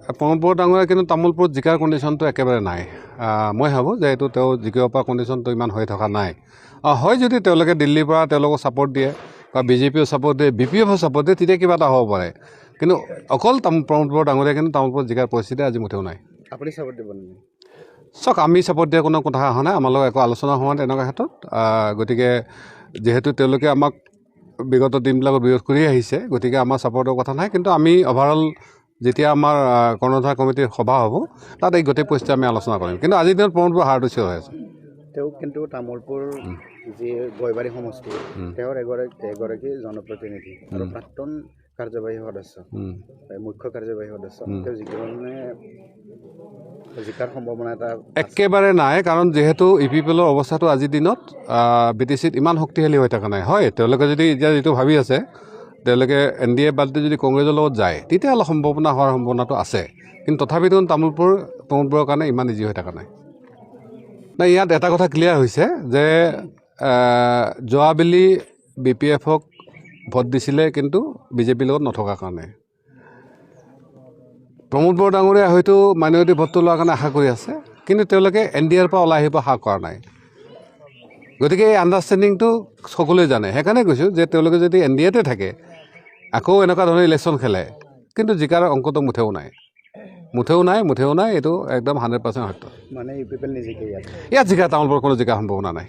প্ৰমোদ বড়ো ডাঙৰীয়া কিন্তু তামোলপুৰত জিকাৰ কণ্ডিশ্যনটো একেবাৰে নাই মই ভাবোঁ যে এইটো তেওঁ জিকিব পৰা কণ্ডিশ্যনটো ইমান হৈ থকা নাই হয় যদি তেওঁলোকে দিল্লীৰ পৰা তেওঁলোকক ছাপৰ্ট দিয়ে বা বিজেপিও ছাপৰ্ট দিয়ে বি পি এফও ছাপৰ্ট দিয়ে তেতিয়া কিবা এটা হ'ব পাৰে কিন্তু অকল প্ৰমোদ বড়ো ডাঙৰীয়া কিন্তু তামোলপুৰত জিকাৰ পৰিস্থিতি আজি মুঠেও নাই আপুনি ছাপৰ্ট দিব নেকি চাওক আমি ছাপৰ্ট দিয়া কোনো কথা অহা নাই আমাৰ লগত একো আলোচনা হোৱা নাই এনেকুৱা ক্ষেত্ৰত গতিকে যিহেতু তেওঁলোকে আমাক বিগত দিনবিলাকত বিৰোধ কৰি আহিছে গতিকে আমাৰ ছাপৰ্টৰ কথা নাই কিন্তু আমি অভাৰঅল যেতিয়া আমাৰ কৰ্ণধাৰ কমিটিৰ সভা হ'ব তাত এই গোটেই পৰিস্থিতি আমি আলোচনা কৰিম কিন্তু আজিৰ দিনত প্ৰমোদ বড়ো হাৰটো চিঞৰ হৈ আছে তেওঁ কিন্তু তামোলপুৰ যি গয়বাৰী সমষ্টি তেওঁৰ এগৰাকী জনপ্ৰতিনিধি আৰু প্ৰাক্তন কাৰ্যবাহী সদস্য মুখ্য কাৰ্যবাহী সদস্য তেওঁ জিকাৰ সম্ভাৱনা এটা একেবাৰে নাই কাৰণ যিহেতু ইউ পি পি এলৰ অৱস্থাটো আজিৰ দিনত বি টি চিত ইমান শক্তিশালী হৈ থকা নাই হয় তেওঁলোকে যদি এতিয়া যিটো ভাবি আছে তেওঁলোকে এন ডি এ বাদ দি যদি কংগ্ৰেছৰ লগত যায় তেতিয়া অলপ সম্ভাৱনা হোৱাৰ সম্ভাৱনাটো আছে কিন্তু তথাপিতো তামোলপুৰ প্ৰমোদ বড়োৰ কাৰণে ইমান ইজি হৈ থকা নাই ইয়াত এটা কথা ক্লিয়াৰ হৈছে যে যোৱাবেলি বি পি এফক ভোট দিছিলে কিন্তু বিজেপিৰ লগত নথকাৰ কাৰণে প্ৰমোদ বড়ো ডাঙৰীয়া হয়তো মাইনৰিটি ভোটটো লোৱাৰ কাৰণে আশা কৰি আছে কিন্তু তেওঁলোকে এন ডি এৰ পৰা ওলাই আহিব আশা কৰা নাই গতিকে এই আণ্ডাৰষ্টেণ্ডিংটো সকলোৱে জানে সেইকাৰণে কৈছোঁ যে তেওঁলোকে যদি এন ডি এতে থাকে আকৌ এনেকুৱা ধৰণৰ ইলেকশ্যন খেলে কিন্তু জিকাৰ অংকটো মুঠেও নাই এইটো একদম 100% সত্য মানে ইউ পি পি এল নিজিকে ইয়াত জিকা তামোলপুৰৰ কোনো জিকাৰ সম্ভাৱনা নাই